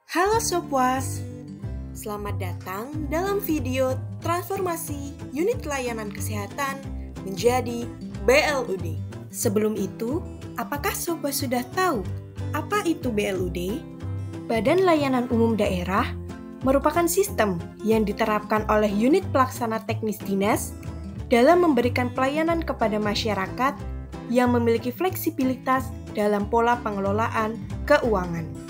Halo Sopuas, selamat datang dalam video transformasi unit layanan kesehatan menjadi BLUD. Sebelum itu, apakah Sopuas sudah tahu apa itu BLUD? Badan Layanan Umum Daerah merupakan sistem yang diterapkan oleh unit pelaksana teknis dinas dalam memberikan pelayanan kepada masyarakat yang memiliki fleksibilitas dalam pola pengelolaan keuangan.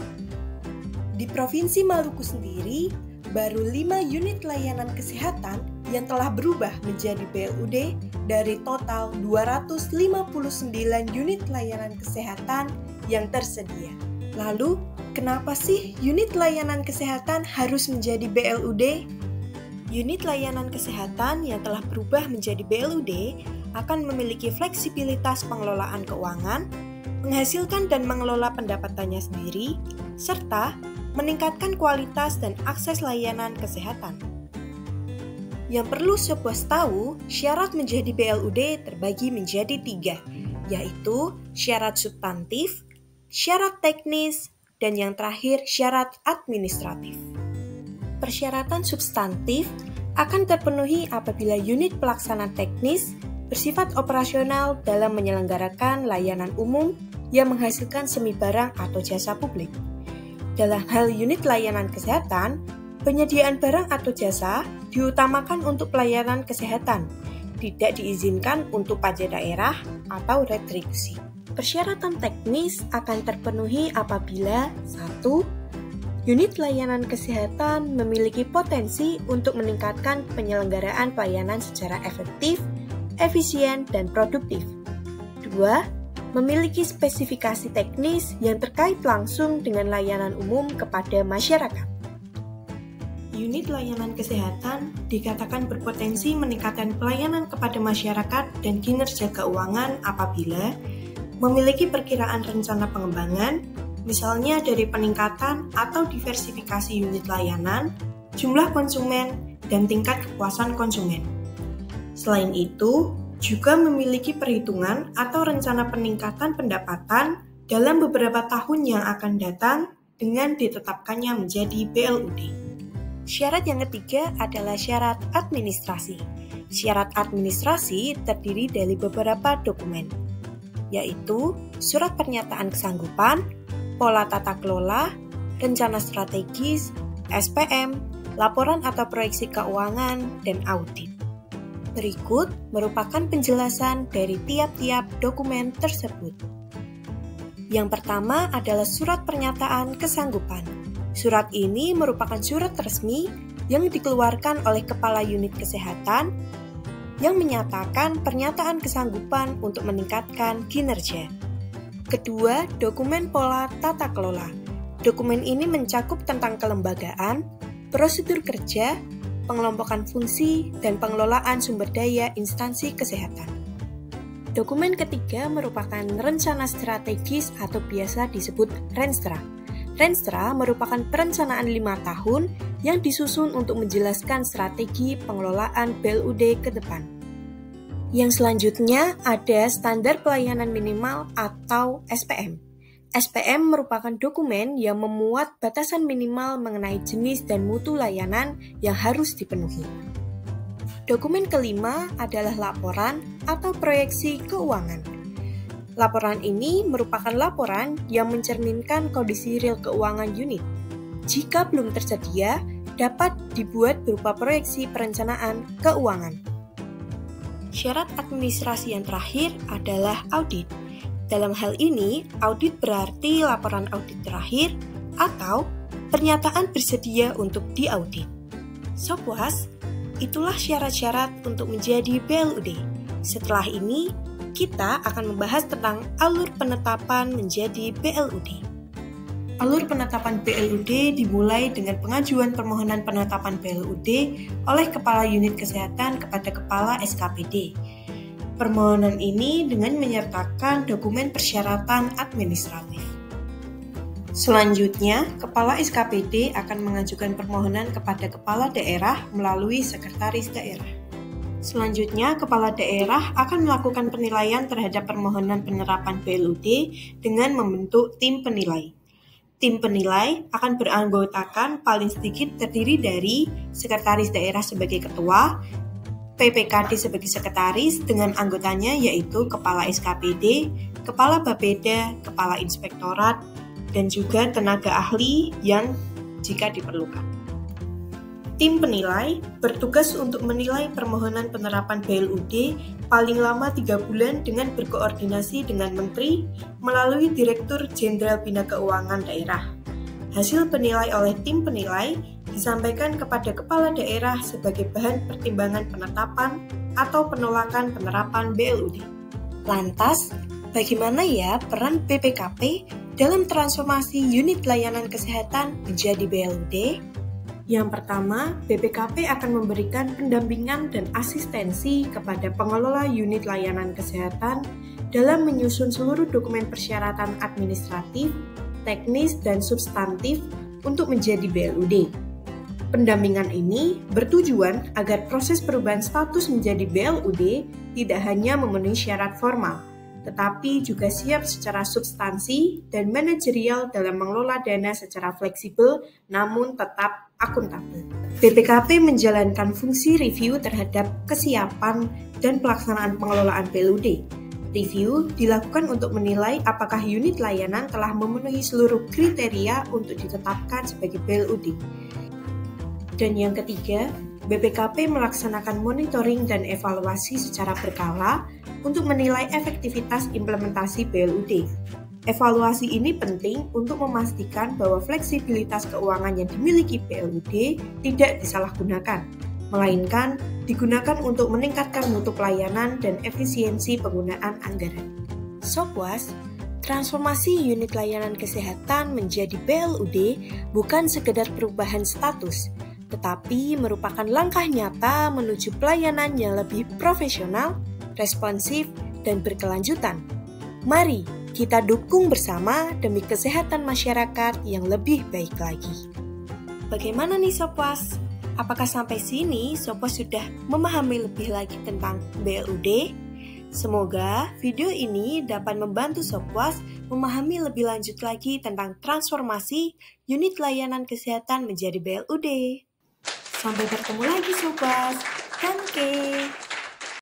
Di Provinsi Maluku sendiri, baru 5 unit layanan kesehatan yang telah berubah menjadi BLUD dari total 259 unit layanan kesehatan yang tersedia. Lalu, kenapa sih unit layanan kesehatan harus menjadi BLUD? Unit layanan kesehatan yang telah berubah menjadi BLUD akan memiliki fleksibilitas pengelolaan keuangan, menghasilkan dan mengelola pendapatannya sendiri, serta meningkatkan kualitas dan akses layanan kesehatan. Yang perlu Sopuas tahu, syarat menjadi BLUD terbagi menjadi 3, yaitu syarat substantif, syarat teknis, dan yang terakhir syarat administratif. Persyaratan substantif akan terpenuhi apabila unit pelaksana teknis bersifat operasional dalam menyelenggarakan layanan umum yang menghasilkan semi barang atau jasa publik. Dalam hal unit layanan kesehatan, penyediaan barang atau jasa diutamakan untuk pelayanan kesehatan, tidak diizinkan untuk pajak daerah atau retribusi. Persyaratan teknis akan terpenuhi apabila 1. Unit layanan kesehatan memiliki potensi untuk meningkatkan penyelenggaraan pelayanan secara efektif, efisien, dan produktif. 2. Memiliki spesifikasi teknis yang terkait langsung dengan layanan umum kepada masyarakat. Unit layanan kesehatan dikatakan berpotensi meningkatkan pelayanan kepada masyarakat dan kinerja keuangan apabila memiliki perkiraan rencana pengembangan, misalnya dari peningkatan atau diversifikasi unit layanan, jumlah konsumen, dan tingkat kepuasan konsumen. Selain itu, juga memiliki perhitungan atau rencana peningkatan pendapatan dalam beberapa tahun yang akan datang dengan ditetapkannya menjadi BLUD. Syarat yang ketiga adalah syarat administrasi. Syarat administrasi terdiri dari beberapa dokumen, yaitu surat pernyataan kesanggupan, pola tata kelola, rencana strategis, SPM, laporan atau proyeksi keuangan, dan audit. Berikut merupakan penjelasan dari tiap-tiap dokumen tersebut. Yang pertama adalah surat pernyataan kesanggupan. Surat ini merupakan surat resmi yang dikeluarkan oleh Kepala Unit Kesehatan yang menyatakan pernyataan kesanggupan untuk meningkatkan kinerja. Kedua, dokumen pola tata kelola. Dokumen ini mencakup tentang kelembagaan, prosedur kerja, pengelompokan fungsi, dan pengelolaan sumber daya instansi kesehatan. Dokumen ketiga merupakan rencana strategis atau biasa disebut Renstra. Renstra merupakan perencanaan 5 tahun yang disusun untuk menjelaskan strategi pengelolaan BLUD ke depan. Yang selanjutnya ada standar pelayanan minimal atau SPM. SPM merupakan dokumen yang memuat batasan minimal mengenai jenis dan mutu layanan yang harus dipenuhi. Dokumen kelima adalah laporan atau proyeksi keuangan. Laporan ini merupakan laporan yang mencerminkan kondisi real keuangan unit. Jika belum tersedia, dapat dibuat berupa proyeksi perencanaan keuangan. Syarat administrasi yang terakhir adalah audit. Dalam hal ini, audit berarti laporan audit terakhir atau pernyataan bersedia untuk diaudit. Sopuas, itulah syarat-syarat untuk menjadi BLUD. Setelah ini, kita akan membahas tentang alur penetapan menjadi BLUD. Alur penetapan BLUD dimulai dengan pengajuan permohonan penetapan BLUD oleh Kepala Unit Kesehatan kepada Kepala SKPD. Permohonan ini dengan menyertakan dokumen persyaratan administratif. Selanjutnya, Kepala SKPD akan mengajukan permohonan kepada Kepala Daerah melalui Sekretaris Daerah. Selanjutnya, Kepala Daerah akan melakukan penilaian terhadap permohonan penerapan BLUD dengan membentuk tim penilai. Tim penilai akan beranggotakan paling sedikit terdiri dari sekretaris daerah sebagai ketua, PPKD sebagai sekretaris dengan anggotanya yaitu Kepala SKPD, Kepala Bapeda, Kepala Inspektorat, dan juga tenaga ahli yang jika diperlukan. Tim penilai bertugas untuk menilai permohonan penerapan BLUD paling lama 3 bulan dengan berkoordinasi dengan Menteri melalui Direktur Jenderal Bina Keuangan Daerah. Hasil penilai oleh tim penilai disampaikan kepada Kepala Daerah sebagai bahan pertimbangan penetapan atau penolakan penerapan BLUD. Lantas, bagaimana ya peran BPKP dalam transformasi unit layanan kesehatan menjadi BLUD? Yang pertama, BPKP akan memberikan pendampingan dan asistensi kepada pengelola unit layanan kesehatan dalam menyusun seluruh dokumen persyaratan administratif, teknis, dan substantif untuk menjadi BLUD. Pendampingan ini bertujuan agar proses perubahan status menjadi BLUD tidak hanya memenuhi syarat formal, tetapi juga siap secara substansi dan manajerial dalam mengelola dana secara fleksibel namun tetap akuntabel. BPKP menjalankan fungsi review terhadap kesiapan dan pelaksanaan pengelolaan BLUD. Review dilakukan untuk menilai apakah unit layanan telah memenuhi seluruh kriteria untuk ditetapkan sebagai BLUD. Dan yang ketiga, BPKP melaksanakan monitoring dan evaluasi secara berkala untuk menilai efektivitas implementasi BLUD. Evaluasi ini penting untuk memastikan bahwa fleksibilitas keuangan yang dimiliki BLUD tidak disalahgunakan, melainkan digunakan untuk meningkatkan mutu pelayanan dan efisiensi penggunaan anggaran. Sopuas, transformasi unit layanan kesehatan menjadi BLUD bukan sekedar perubahan status, tetapi merupakan langkah nyata menuju pelayanan yang lebih profesional, responsif, dan berkelanjutan. Mari kita dukung bersama demi kesehatan masyarakat yang lebih baik lagi. Bagaimana nih Sopuas? Apakah sampai sini Sopuas sudah memahami lebih lagi tentang BLUD? Semoga video ini dapat membantu Sopuas memahami lebih lanjut lagi tentang transformasi unit layanan kesehatan menjadi BLUD. Sampai bertemu lagi Sobat. Danke.